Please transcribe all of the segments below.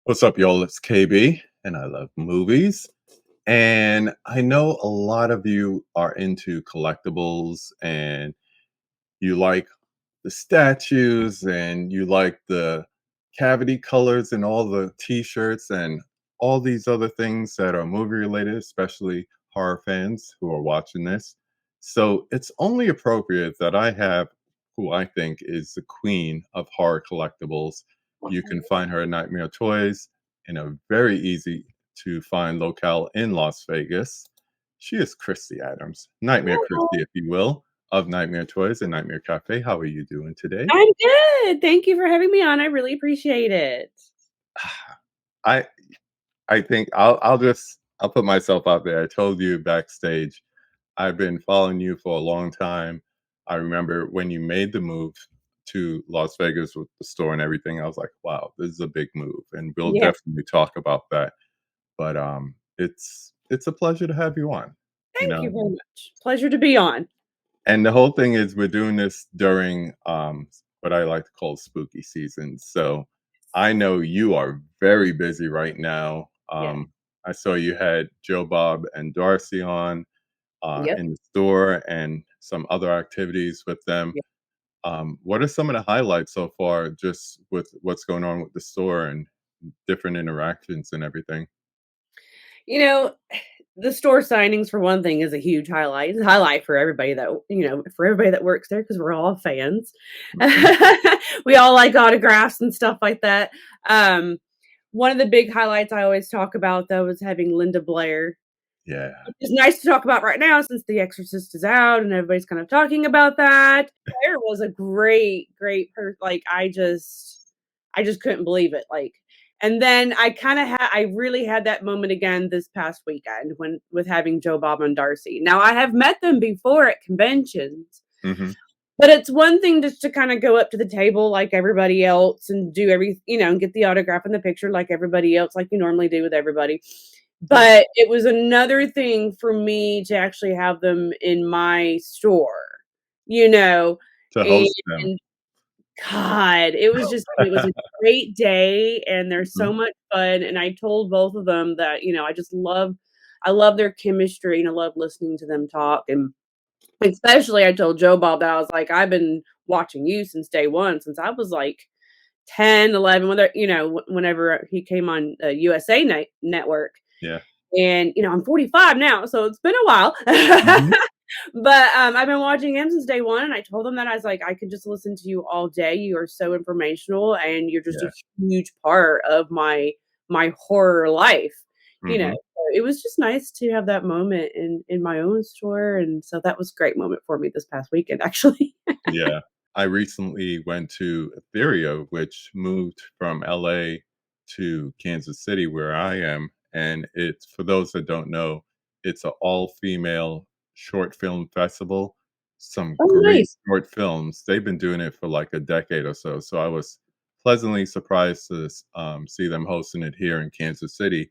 What's up, y'all? It's KB, and I love movies. And I know a lot of you are into collectibles and you like the statues and you like the cavity colors and all the t shirts and all these other things that are movie related, especially horror fans who are watching this. So it's only appropriate that I have who I think is the queen of horror collectibles. You can find her at Nightmare Toys in a very easy to find locale in Las Vegas. She is Kristy Adams, Nightmare Kristy, if you will, of Nightmare Toys and Nightmare Cafe. How are you doing today? I'm good. Thank you for having me on. I really appreciate it. I I think I'll put myself out there. I told you backstage, I've been following you for a long time. I remember when you made the move to Las Vegas with the store and everything. I was like, wow, this is a big move, and we'll Yeah, definitely talk about that. But it's a pleasure to have you on. You thank you know, very much. Pleasure to be on. and the whole thing is we're doing this during what I like to call spooky season. So I know you are very busy right now. Yeah. I saw you had Joe Bob and Darcy on Yep. in the store and some other activities with them. Yeah. What are some of the highlights so far, just with what's going on with the store and different interactions and everything? You know, the store signings for one thing is a huge highlight. It's a highlight for everybody that for everybody that works there because we're all fans. Mhm. We all like autographs and stuff like that. Um, One of the big highlights I always talk about though is having Linda Blair. Yeah. It's nice to talk about right now since The Exorcist is out and everybody's kind of talking about that. Claire was a great person. Like I just couldn't believe it. Like, and then I really had that moment again this past weekend when with having Joe Bob and Darcy. Now I have met them before at conventions, Hmm. but it's one thing just to kind of go up to the table like everybody else and do and get the autograph and the picture like everybody else, like you normally do with everybody. Yeah. But it was another thing for me to actually have them in my store, you know, To and host them. God, it was a great day and they're Mhm. so much fun. And I told both of them that, I love their chemistry and I love listening to them talk. And especially I told Joe Bob that I was like, I've been watching you since day one, since I was like 10, 11, whenever he came on USA Network. Yeah. And, I'm 45 now, so it's been a while. Mhm. But, I've been watching him since day one, and I told him that I was like, "I could just listen to you all day. You are so informational, and you're just a Yeah. huge part of my horror life." Mhm. So it was just nice to have that moment in my own store, and so that was a great moment for me this past weekend, actually. Yeah. I recently went to Etheria, which moved from LA to Kansas City, where I am. And it's, for those that don't know, it's an all female short film festival. Some Oh, great nice. short films. They've been doing it for like a decade or so. So I was pleasantly surprised to see them hosting it here in Kansas City.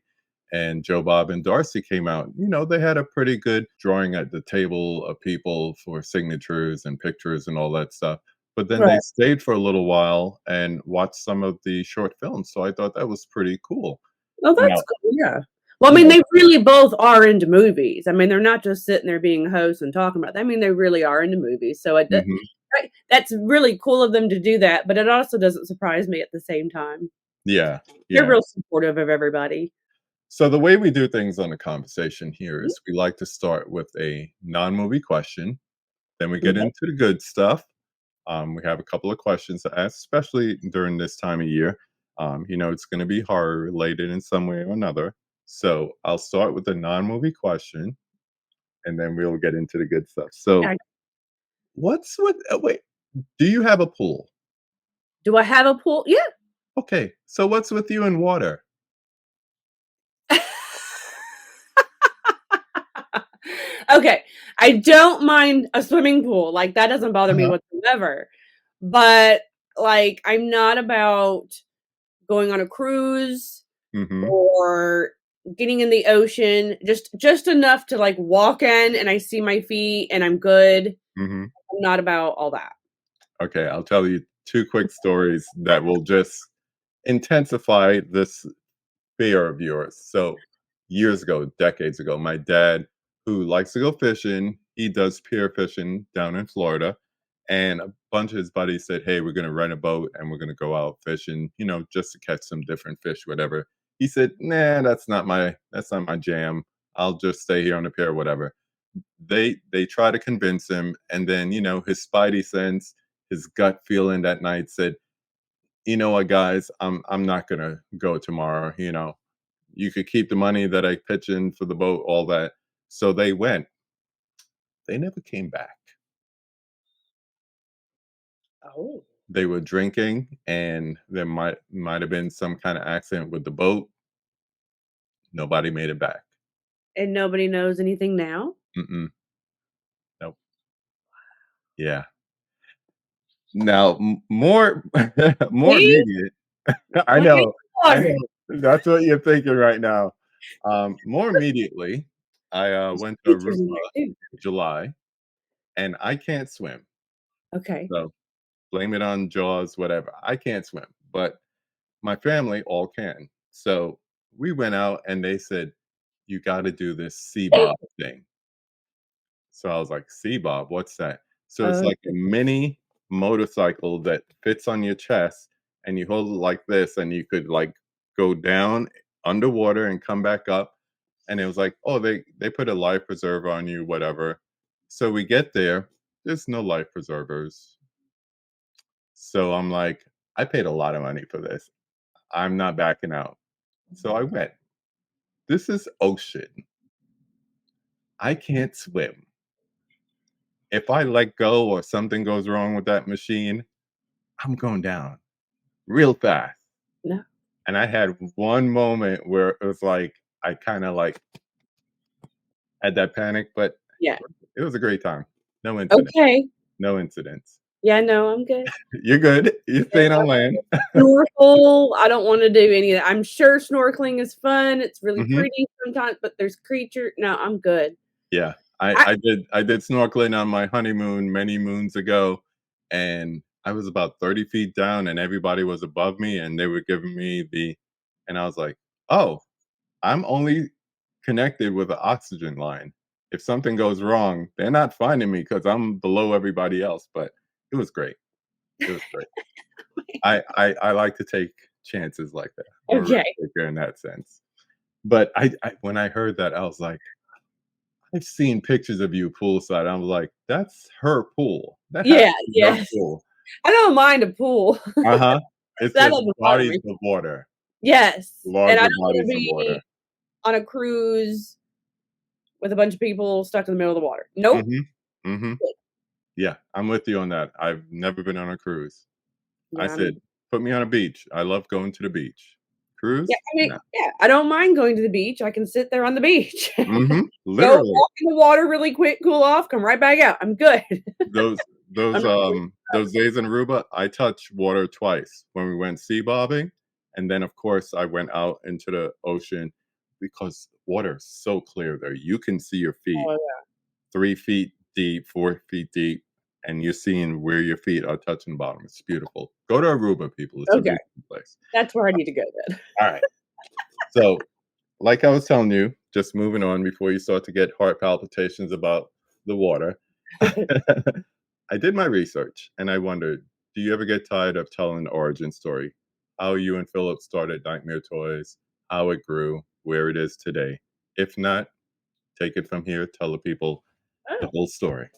And Joe Bob and Darcy came out. They had a pretty good drawing at the table of people for signatures and pictures and all that stuff. But then they Right. stayed for a little while and watched some of the short films. So I thought that was pretty cool. Oh, that's Now, cool, yeah. Well, I you mean, know, they really both are into movies. I mean, they're not just sitting there being hosts and talking about I mean, they really are into movies, so mhm, that's really cool of them to do that, but it also doesn't surprise me at the same time. yeah, They're yeah. real supportive of everybody. So the way we do things on the conversation here Mhm, is we like to start with a non-movie question, then we get m'kay. into the good stuff. We have a couple of questions to ask, especially during this time of year. It's going to be horror related in some way or another. So I'll start with the non-movie question, and then we'll get into the good stuff. So, Yeah. what's with? Wait, do you have a pool? Do I have a pool? Yeah. Okay, so what's with you and water? Okay, I don't mind a swimming pool, like, that doesn't bother me Uh-huh. whatsoever, but, like, I'm not about going on a cruise Hmm. or getting in the ocean, just enough to, like, walk in and I see my feet and I'm good. Hmm. I'm not about all that. Okay, I'll tell you two quick stories that will just intensify this fear of yours. So years ago, decades ago, my dad, who likes to go fishing, he does pier fishing down in Florida. And a bunch of his buddies said, "Hey, we're gonna rent a boat and we're gonna go out fishing, just to catch some different fish, whatever." He said, "Nah, that's not my jam. I'll just stay here on the pier, whatever." They try to convince him, and then his spidey sense, his gut feeling that night said, "You know what, guys, I'm not gonna go tomorrow. You could keep the money that I pitch in for the boat, all that." So they went. They never came back. Oh. They were drinking, and there might have been some kind of accident with the boat. Nobody made it back. And nobody knows anything now? Mm-mm. Nope. Yeah. Now, more more See? immediate. I Play with know, I water. know. That's what you're thinking right now. More immediately, I, There's went to creatures Aruba in there too. in July, and I can't swim, Okay. so blame it on Jaws, whatever. I can't swim, but my family all can. So we went out, and they said, "You gotta do this Seabob thing." So I was like, "Seabob, what's that?" So it's like a Okay. mini motorcycle that fits on your chest, and you hold it like this, and you could, like, go down underwater and come back up, and it was like, "Oh, they put a life preserver on you, whatever." So we get there, there's no life preservers. So I'm like, "I paid a lot of money for this. I'm not backing out." So I went. This is ocean. I can't swim. If I let go or something goes wrong with that machine, I'm going down real fast. No. And I had one moment where it was like I kinda, like, had that panic, but Yeah. it was a great time. No incident. Okay. No incidents. Yeah, no, I'm good. You're good. You're Yeah, staying on land. snorkel, I don't wanna do any of that. I'm sure snorkeling is fun, it's really Mhm. pretty sometimes, but there's creature no, I'm good. Yeah. I I I did I did snorkeling on my honeymoon many moons ago, and I was about 30 feet down, and everybody was above me, and they were giving me and I was like, "Oh, I'm only connected with an oxygen line. If something goes wrong, they're not finding me because 'cause I'm below everybody else," but it was great. It was great. I like to take chances like that. I'm a risk okay. taker in that sense. But I when I heard that, I was like, "I've seen pictures of you poolside." I was like, "That's her pool. That has Yeah, to be her yes. pool." I don't mind a pool. Uh-huh. It That says doesn't bother bodies me. of water, Yes, and I larger don't wanna bodies of be water. on a cruise with a bunch of people stuck in the middle of the water. Nope. Mhm. Mhm. Yeah, I'm with you on that. I've never been on a cruise. I Yeah, said, "Put me on a beach. I love going to the beach." yeah, Cruise? I mean, No. yeah, I don't mind going to the beach, I can sit there on the beach. Mhm. Go Literally. walk in the water really quick, cool off, come right back out, I'm good. Those I'm those, not worried um, those days in Aruba, I touched water twice when we went sea bobbing, and then, of course, I went out into the ocean because water is so clear there. You can see your feet oh, 3 feet deep, 4 feet deep, and you're seeing where your feet are touching the bottom. It's beautiful. Go to Aruba, people. It's yeah. a Okay, beautiful place. that's where I need to go then. Alright. So, like I was telling you, just moving on before you start to get heart palpitations about the water. I did my research and I wondered, do you ever get tired of telling the origin story? How you and Philip started Nightmare Toys, how it grew, where it is today. If not, take it from here, tell the people the Oh. whole story.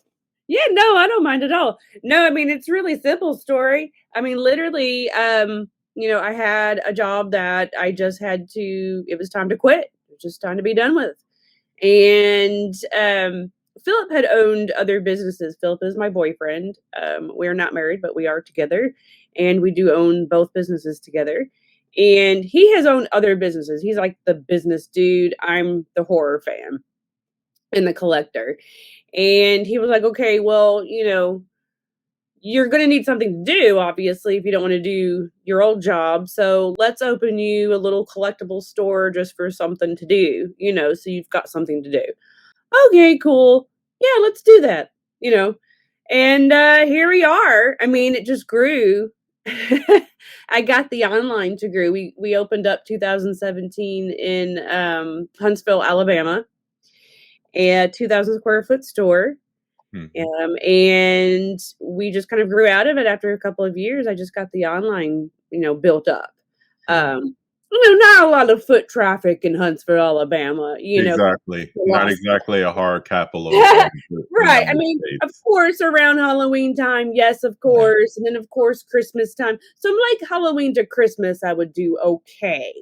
Yeah, no, I don't mind at all. No, I mean, it's really simple story. I mean, literally, I had a job that I just had to it was time to quit. It was just time to be done with. And Philip had owned other businesses. Philip is my boyfriend. We're not married, but we are together, and we do own both businesses together. And he has owned other businesses. He's like the business dude. I'm the horror fan and the collector. And he was like, okay, well, you're going to need something to do, obviously, if you don't want to do your old job. So let's open you a little collectible store just for something to do, so you've got something to do. Okay, cool. Yeah, let's do that, you know. And here we are. I mean, it just grew. I got the online degree. We opened up 2017 in, Huntsville, Alabama, a 2,000 square foot store. Mhm. And we just kind of grew out of it after a couple of years. I just got the online, built up. Right. Not a lot of foot traffic in Huntsville, Alabama, Exactly. Not lost. exactly a horror capital of the Right. I United mean, of States. course, around Halloween time, yes, of Right. course. And then, of course, Christmas time. So, like Halloween to Christmas, I would do okay.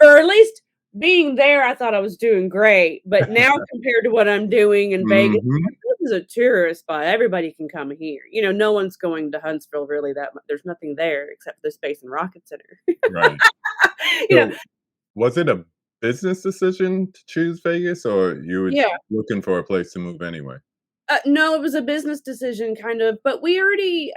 Or at least being there, I thought I was doing great. But now, compared to what I'm doing in Vegas, Mhm. this is a tourist spot. Everybody can come here. No one's going to Huntsville really that much. There's nothing there except the Space and Rocket Center. Right. you know, So, was it a business decision to choose Vegas, or you were yeah. looking for a place to move anyway? No, it was a business decision kind of, but we already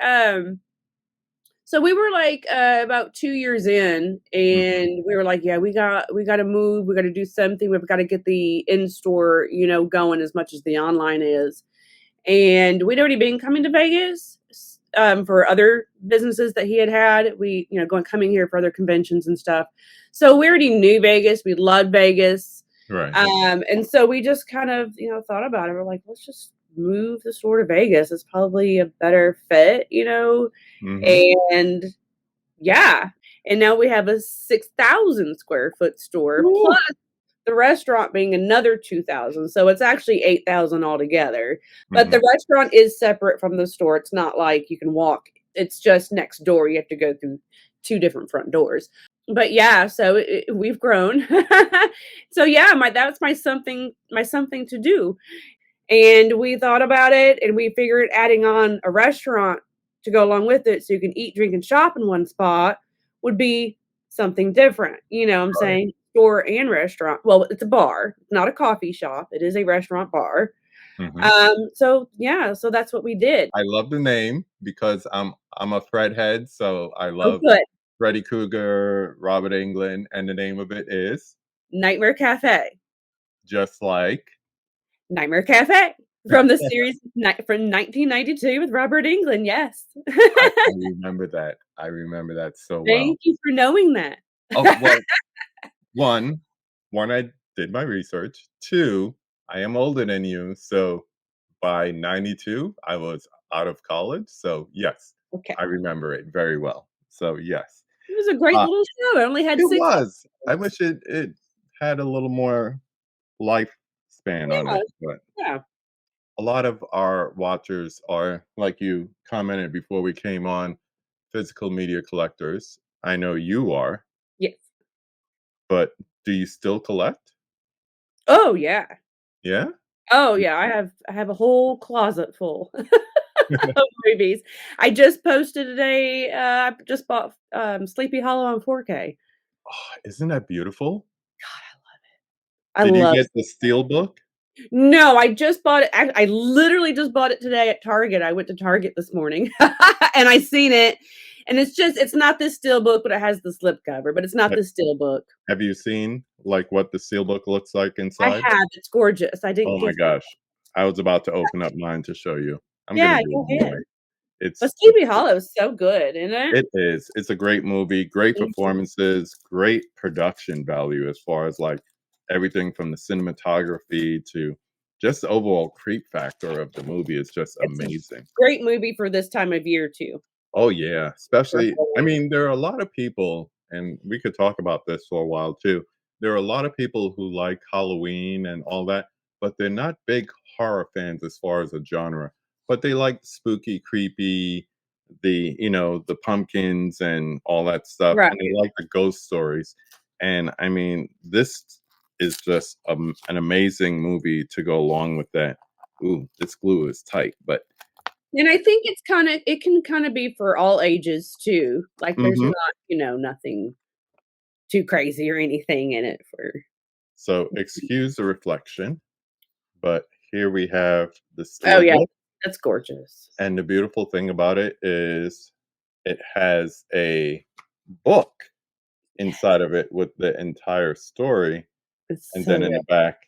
so we were like about 2 years in Mhm. and we were like, yeah, we got to move, we got to do something. We've got to get the in-store, going as much as the online is. And we'd already been coming to Vegas for other businesses that he had. We, going coming here for other conventions and stuff. So we already knew Vegas. We loved Vegas. Right. And so we just kind of, thought about it. We're like, let's just move the store to Vegas. It's probably a better fit. Mhm. And yeah. And now we have a 6,000 square foot store plus Woo. the restaurant being another 2,000, so it's actually 8,000 altogether, but the Mhm. restaurant is separate from the store. It's not like you can walk, it's just next door. You have to go through 2 different front doors. But yeah, so we've grown. So yeah, that's my something to do, and we thought about it, and we figured adding on a restaurant to go along with it so you can eat, drink, and shop in one spot would be something different. What I'm Right. saying? Store and restaurant. Well, it's a bar, not a coffee shop. It is a restaurant bar. Mhm. So yeah, so that's what we did. I love the name because I'm a Fred head, so I Oh, love good. Freddy Krueger, Robert Englund, and the name of it is Nightmare Cafe. just like Nightmare Cafe from the series from 1992 with Robert Englund. Yes. I remember that. I remember that so well. Thank you for knowing that. Oh, well, 1 1, I did my research. 2, I am older than you, so by '92, I was out of college, so yes, Okay. I remember it very well. So, yes. It was a great Uh, little show. It only had it 6 was. I episodes. wish it had a little more lifespan on Yeah, it, but yeah. a lot of our watchers are, like you commented before we came on, physical media collectors. I know you are, Yes. but do you still collect? Oh, yeah. Yeah? Oh, yeah, I have a whole closet full of movies. I just posted today, I just bought, Sleepy Hollow on 4K. Oh, isn't that beautiful? I Did you love get the steel book? No, I just bought it. I literally just bought it today at Target. I went to Target this morning and I seen it. And it's not this steel book, but it has the slip cover, but it's not Ha the steel book. have you seen, like, what the steel book looks like I inside? have. It's gorgeous. I Oh didn't my give gosh. I was about to open up mine to show you. I'm gonna Yeah, do go it ahead. anyway. But It's Sleepy Hollow is so good, isn't it? it is. It's a great movie, great Thank you. performances, great production value as far as, like, everything from the cinematography to just the overall creep factor of the movie is just It's a amazing. great movie for this time of year too, Oh, yeah, for especially I Halloween. mean, there are a lot of people, and we could talk about this for a while too. There are a lot of people who like Halloween and all that, but they're not big horror fans as far as a genre. But they like spooky, creepy, the pumpkins and all that stuff, Right. and they like the ghost stories. And I mean, this is just an amazing movie to go along with that. Ooh, this glue is tight, but And I think it can kinda be for all ages too. Like, there's mhm. not, nothing too crazy or anything in it for So excuse the reflection, but here we have the Oh, yeah. steelbook, That's gorgeous. and the beautiful thing about it is it has a book inside of it with the entire story, It's and so then in good. the back,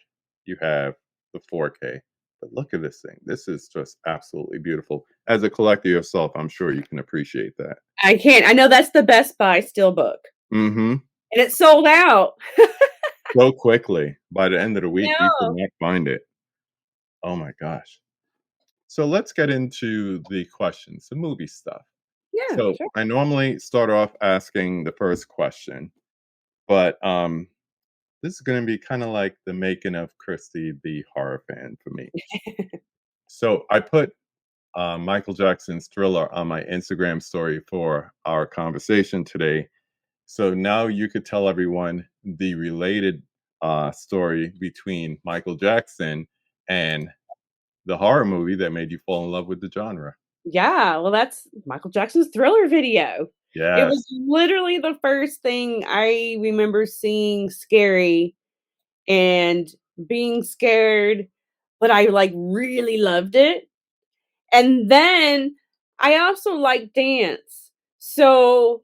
you have the 4K. but look at this thing. This is just absolutely beautiful. As a collector yourself, I'm sure you can appreciate that. I can't. I know that's the Best Buy Steelbook, Mhm. and it's sold out. So quickly. By the end of the week, you could No. not find it. Oh my gosh. So let's get into the questions, the movie stuff. Yeah, So sure. I normally start off asking the first question, but this is gonna be kinda like the making of Kristy the horror fan for me. So I put Michael Jackson's Thriller on my Instagram story for our conversation today. So now you could tell everyone the related story between Michael Jackson and the horror movie that made you fall in love with the genre. Yeah, well, that's Michael Jackson's Thriller video. It was Yes. literally the first thing I remember seeing scary and being scared, but I, like, really loved it. And then I also like dance. So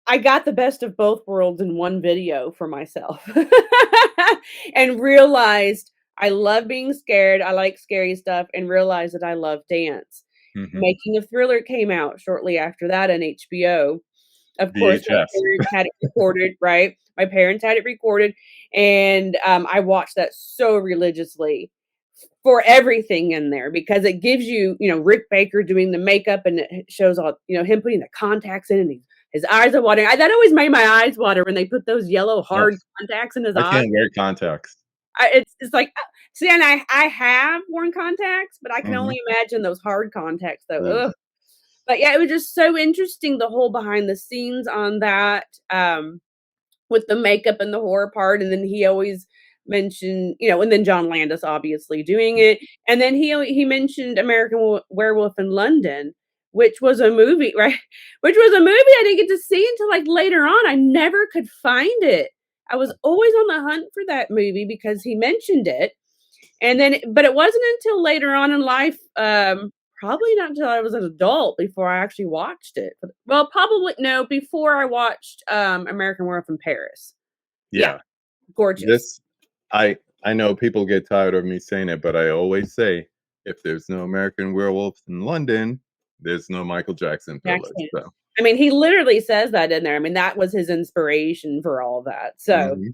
I got the best of both worlds in one video for myself and realized I love being scared. I like scary stuff and realized that I love dance. Mhm. Making of Thriller came out shortly after that on HBO. Of course, my VHS. parents had it recorded, right? My parents had it recorded, and I watched that so religiously for everything in there because it gives you, Rick Baker doing the makeup and it shows all, him putting the contacts in and his eyes are watering. That always made my eyes water when they put those yellow hard Yes. contacts in his I eyes. can't wear contacts. It's like, see, and I have worn contacts, but I can Mhm. only imagine those hard contacts though. Ooh. Ugh. But yeah, it was just so interesting the whole behind the scenes on that. With the makeup and the horror part, and then he always mentioned, and then John Landis obviously doing it, and then he mentioned American Werewolf in London, which was a movie, right? Which was a movie I didn't get to see until like later on. I never could find it. I was always on the hunt for that movie because he mentioned it, and then, but it wasn't until later on in life, probably not until I was an adult before I actually watched it. Well, probably no, before I watched American Werewolf in Paris. Yeah, Yeah. gorgeous. This I know people get tired of me saying it, but I always say, if there's no American Werewolf in London, there's no Michael Jackson Thriller, Jackson. so I mean, he literally says that in there. I mean, that was his inspiration for all that. So, mhm,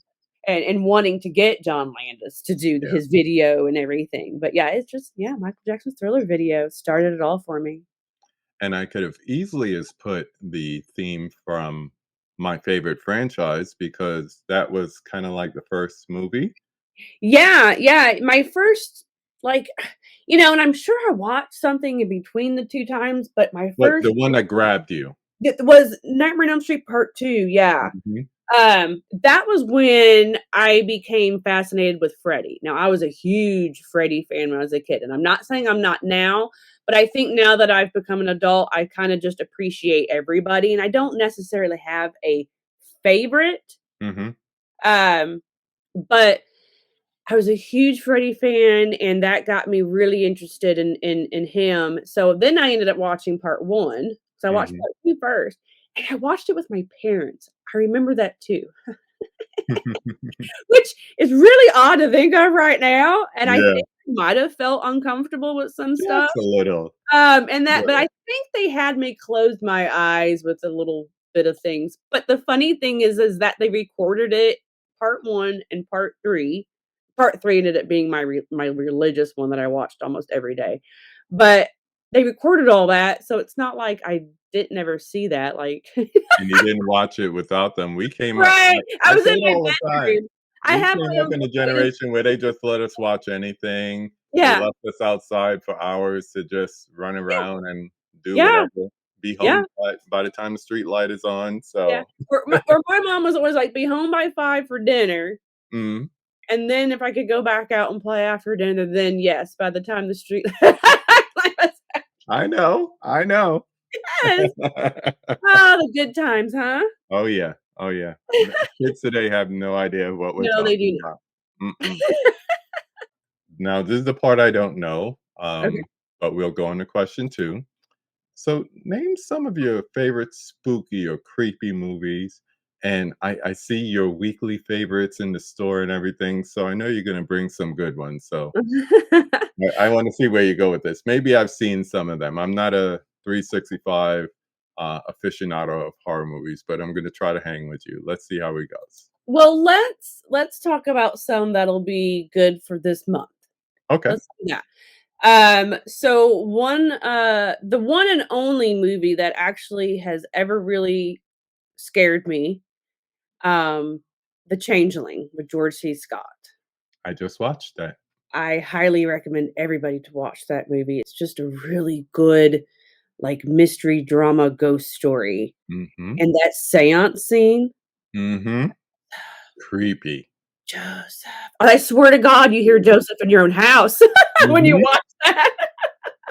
and wanting to get John Landis to do yeah, his video and everything. But yeah, it's just yeah, Michael Jackson's Thriller video started it all for me. and I could have easily has put the theme from my favorite franchise because that was kinda like the first movie, Yeah, yeah, my first, like, and I'm sure I watched something in between the 2 times, but my but first the one that grabbed you. it was Nightmare on Elm Street Part 2, yeah. Mhm, That was when I became fascinated with Freddy. Now, I was a huge Freddy fan when I was a kid, and I'm not saying I'm not now, but I think now that I've become an adult, I kinda just appreciate everybody, and I don't necessarily have a favorite, mhm, um, but I was a huge Freddie fan, and that got me really interested in him. So then I ended up watching part 1. So I watched mhm. part 2 first, and I watched it with my parents. I remember that too, which is really odd to think of right now, and I Yeah, think I might have felt uncomfortable with some stuff. just a little, And that but I little. think they had me close my eyes with a little bit of things. But the funny thing is that they recorded it, part 1 and part 3. Part 3 ended up being my religious one that I watched almost every day. But they recorded all that, so it's not like I didn't ever see that, like And you didn't watch it without them. We came up right, I I was say in it my all the time. bedroom. I We had came my up own in a little place. generation where they just let us watch anything. They Yeah, left us outside for hours to just run yeah, around and do yeah, whatever. Be yeah, home by the time the street light is on, yeah. so Or my mom was always like, "Be home by 5 for dinner." mhm. And then if I could go back out and play after dinner, then yes, by the time the street like I I know, I know. says, oh, the good times, huh? Oh, yeah, oh, yeah. N Kids today have no idea what we're No, they talking do about. Mm-mm. Now this is the part I don't know, not. Okay. but we'll go on to question 2. So, name some of your favorite spooky or creepy movies and I see your weekly favorites in the store and everything, so I know you're gonna bring some good ones, so I wanna see where you go with this. Maybe I've seen some of them. I'm not a 365, aficionado of horror movies, but I'm gonna try to hang with you. Let's see how it goes. Well, let's talk about some that'll be good for this month. Okay, Let's do that. So the one and only movie that actually has ever really scared me, um, The Changeling with George C. Scott. I just watched that. I highly recommend everybody to watch that movie. It's just a really good, like, mystery drama ghost story. Mhm, And that seance scene, mhm. Creepy. Joseph. I swear to God, you hear Joseph in your own house when you Mhm. watch that.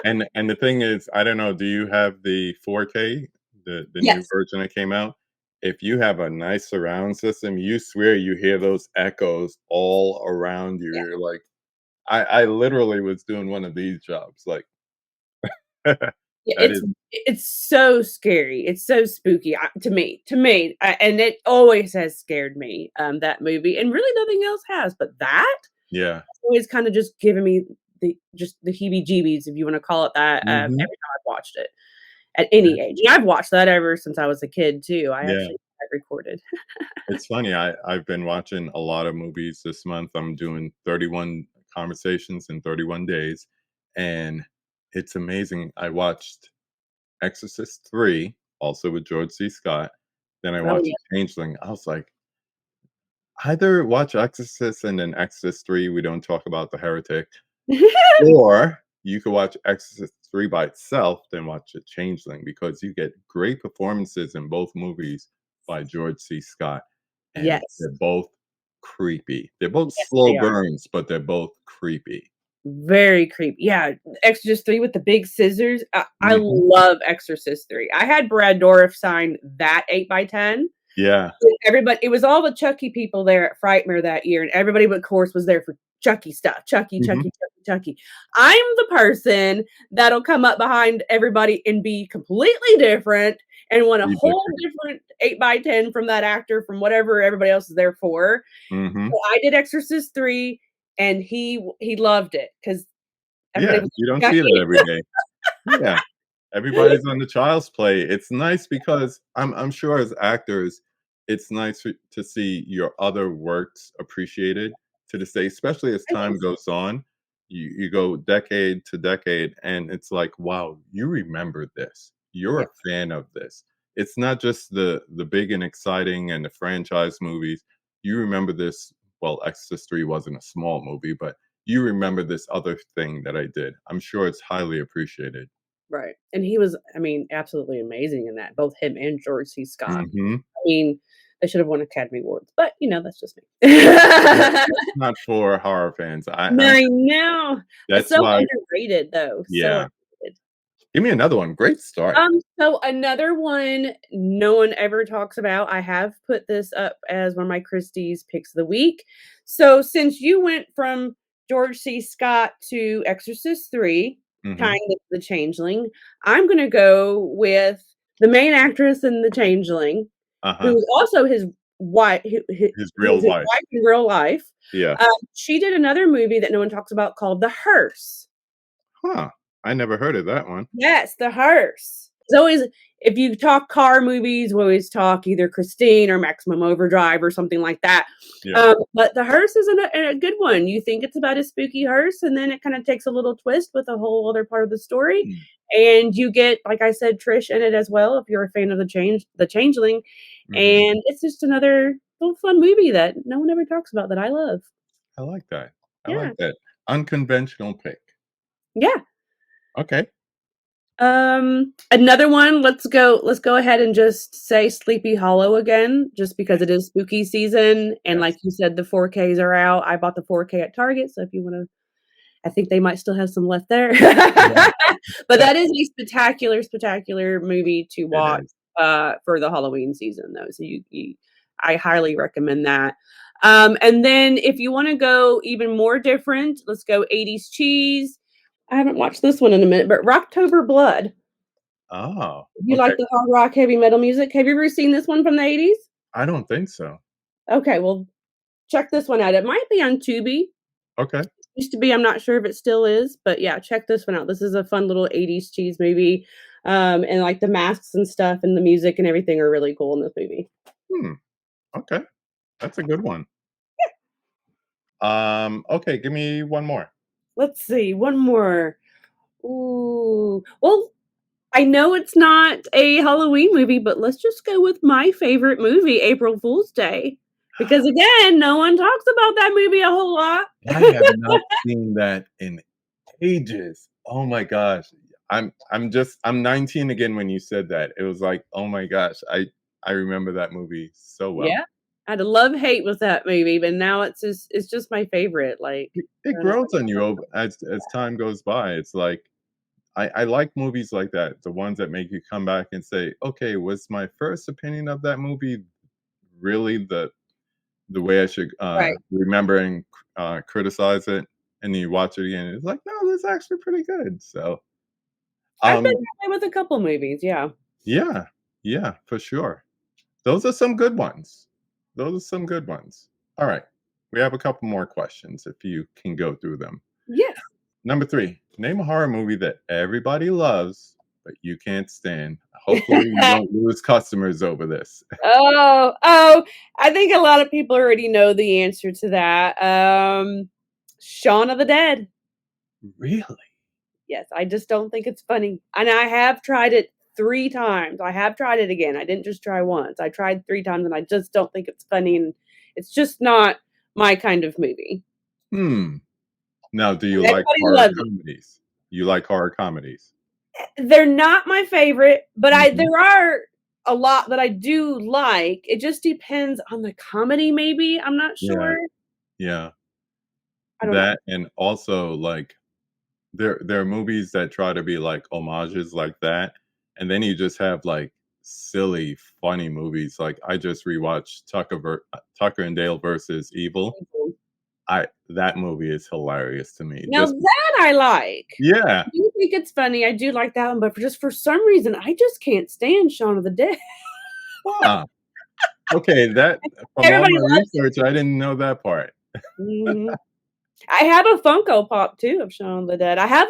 And the thing is, I don't know, do you have the 4K, the new Yes. version that came out? If you have a nice surround system, you swear you hear those echoes all around you. Yeah. You're like, I literally was doing one of these jobs, like, that Yeah, is it's so scary. It's so spooky, to me, and it always has scared me, that movie, and really nothing else has, but that yeah. always kinda just given me the heebie-jeebies, if you wanna call it that, every Mhm. time I've watched it, at any age, and I've watched that ever since I was a kid too. I Yeah. actually have it recorded. It's funny, I've been watching a lot of movies this month. I'm doing 31 conversations in 31 days, and it's amazing. I watched Exorcist 3, also with George C. Scott. Then I Oh, watched Changeling. I was like, either watch Exorcist and then Exorcist 3, we don't talk about the heretic, yeah. or you could watch Exorcist 3 by itself, then watch The Changeling because you get great performances in both movies by George C. Scott, and Yes. they're both creepy. They're both Yes, slow they are. burns, but they're both creepy. Very creepy. Yeah, Exorcist 3 with the big scissors. I Mhm. love Exorcist 3. I had Brad Dourif sign that 8 by 10. Yeah. Everybody it was all the Chucky people there at Frightmare that year, and everybody but course was there for Chucky stuff. Chucky, Mhm. Chucky, Chucky, Chucky. I'm the person that'll come up behind everybody and be completely different and want a Be whole different. different 8 by 10 from that actor from whatever everybody else is there for. Mhm. So I did Exorcist 3, and he loved it because everybody Yeah, was you don't like, see that "Chucky." every day. Yeah. Everybody's on the child's play. It's nice because I'm sure as actors, it's nice to see your other works appreciated to this day, especially as It time is. goes on. You go decade to decade, and it's like, wow, you remember this. You're Yeah, a fan of this. It's not just the big and exciting and the franchise movies. You remember this. Well, Exorcist 3 wasn't a small movie, but you remember this other thing that I did. I'm sure it's highly appreciated. right, and he was, I mean, absolutely amazing in that, both him and George C. Scott. Mhm. I mean, they should have won Academy Awards, but, that's just me. That's not for horror fans. No, I'm I know. That's So why underrated, though, so yeah. underrated. Give me another one. Great start. So another one no one ever talks about, I have put this up as one of my Christie's picks of the week. So since you went from George C. Scott to Exorcist 3, Mhm. tying it to The Changeling, I'm gonna go with the main actress in The Changeling, Uh-huh. who's also his wife, His who's real his life. wife in real life. Yeah. She did another movie that no one talks about called The Hearse. Huh. I never heard of that one. Yes, The Hearse. It's always, if you talk car movies, we always talk either Christine or Maximum Overdrive or something like that. Yeah. But The Hearse is a good one. You think it's about a spooky hearse, and then it kinda takes a little twist with a whole other part of the story, Mm. and you get, like I said, Trish in it as well, if you're a fan of The Changeling, Mhm. and it's just another little fun movie that no one ever talks about that I love. I like that. I like Yeah. that. Unconventional pick. Yeah. Okay. Another one, let's go ahead and just say Sleepy Hollow again, just because it is spooky season, and like Yes. you said, the 4Ks are out. I bought the 4K at Target, so if you wanna, I think they might still have some left there. Yeah. But that is a spectacular, spectacular movie to It watch, is. for the Halloween season, though, so you I highly recommend that. And then if you wanna go even more different, let's go 80s cheese. I haven't watched this one in a minute, but Rocktober Blood. Oh, You like okay. the hard rock, heavy metal music? Have you ever seen this one from the '80s? I don't think so. Okay, well, check this one out. It might be on Tubi. Okay. Used to be, I'm not sure if it still is, but yeah, check this one out. This is a fun little 80s cheese movie. And like the masks and stuff and the music and everything are really cool in this movie. Hmm. Okay. That's a good one. Okay, give me one more. Let's see, one more. Ooh. Well, I know it's not a Halloween movie, but let's just go with my favorite movie, April Fool's Day. Because again, no one talks about that movie a whole lot. I have not seen that in ages. Oh my gosh. I'm 19 again when you said that. It was like, "Oh my gosh, I remember that movie so well." Yeah. I had a love-hate with that movie, but now it's just my favorite, like, It I don't know grows what on to you talk over about. as time goes by. It's like I like movies like that, the ones that make you come back and say, "Okay, was my first opinion of that movie really the way I should, Right. remember and, criticize it?" And then you watch it again, and it's like, "No, this is actually pretty good." So, I've been um, that way with a couple movies, yeah. yeah, yeah, for sure. Those are some good ones. Those are some good ones. Alright, we have a couple more questions if you can go through them. Yes. Number 3, name a horror movie that everybody loves, but you can't stand. Hopefully, you don't lose customers over this. Oh, I think a lot of people already know the answer to that. Shaun of the Dead. Really? Yes, I just don't think it's funny, and I have tried it 3 times. I have tried it again. I didn't just try once. I tried 3 times, and I just don't think it's funny, and it's just not my kind of movie. Hmm. Now, do you And like everybody horror loves it. comedies? You like horror comedies? They're not my favorite, but I Mhm. there are a lot that I do like. It just depends on the comedy maybe, I'm not Yeah, sure. yeah. I don't know. That and also, like, there are movies that try to be, like, homages like that, and then you just have, like, silly, funny movies, like, I just rewatched Tucker and Dale Versus Evil. I That movie is hilarious to me, Now just that I like. yeah. I do think it's funny, I do like that one, but for some reason, I just can't stand Shaun of the Dead. Huh. Okay, that from all Everybody my loves it. research, I didn't know that part. Mhm. I have a Funko Pop too of Shaun of the Dead. I have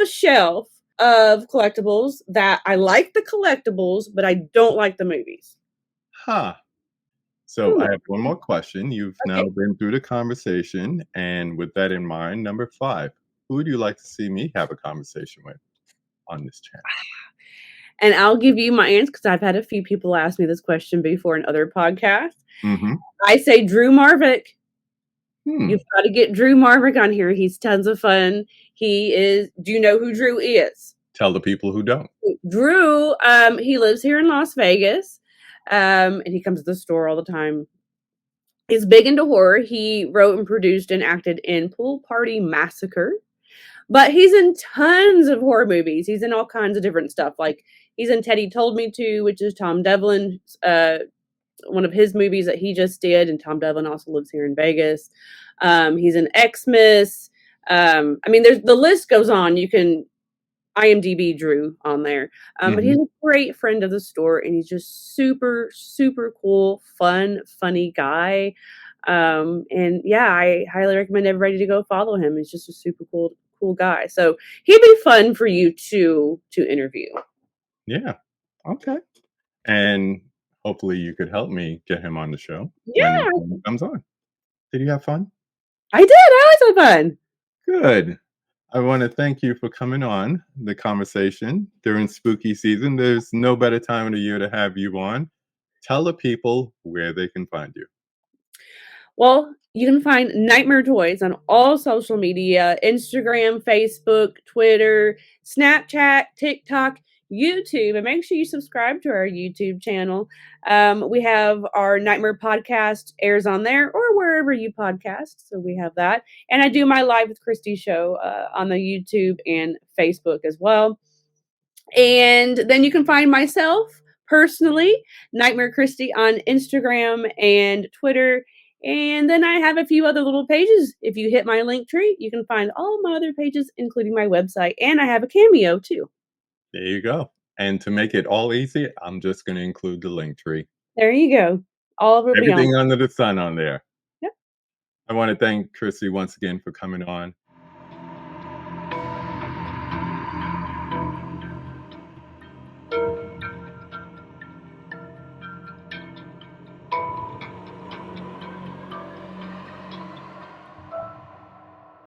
a shelf of collectibles that I like the collectibles, but I don't like the movies. Huh. I So don't I know. have one more question. You've now Okay. been through the conversation, and with that in mind, number 5, who would you like to see me have a conversation with on this channel? And I'll give you my answer because I've had a few people ask me this question before in other podcasts. Mhm. I say Drew Marvick. You've Hmm. gotta get Drew Marvick on here. He's tons of fun. He is Do you know who Drew is? Tell the people who don't. Drew, he lives here in Las Vegas, and he comes to the store all the time. He's big into horror. He wrote and produced and acted in Pool Party Massacre, but he's in tons of horror movies. He's in all kinds of different stuff. Like he's in Teddy Told Me To, which is Tom Devlin's one of his movies that he just did, and Tom Devlin also lives here in Vegas. He's in Xmas. I mean, there's the list goes on. You can IMDb Drew on there. But he's Mhm. a great friend of the store, and he's just super, super cool, fun, funny guy. And yeah, I highly recommend everybody to go follow him. He's just a super cool guy. So he'd be fun for you to interview. Yeah. Okay. And hopefully you could help me get him on the show Yeah, when he comes on. Did you have fun? I did. I always have fun. Good. I wanna thank you for coming on the conversation during spooky season. There's no better time of the year to have you on. Tell the people where they can find you. Well, you can find Nightmare Toys on all social media: Instagram, Facebook, Twitter, Snapchat, TikTok, YouTube, and make sure you subscribe to our YouTube channel. We have our Nightmare podcast airs on there or wherever you podcast. So we have that. And I do my Live with Kristy show on the YouTube and Facebook as well. And then you can find myself personally, Nightmare Christie, on Instagram and Twitter. And then I have a few other little pages. If you hit my link tree, you can find all my other pages, including my website. And I have a Cameo too. There you go. And to make it all easy, I'm just gonna include the link tree. There you go. All of it will be on Everything there. under the sun on there. Yep. I wanna thank Chrissy once again for coming on.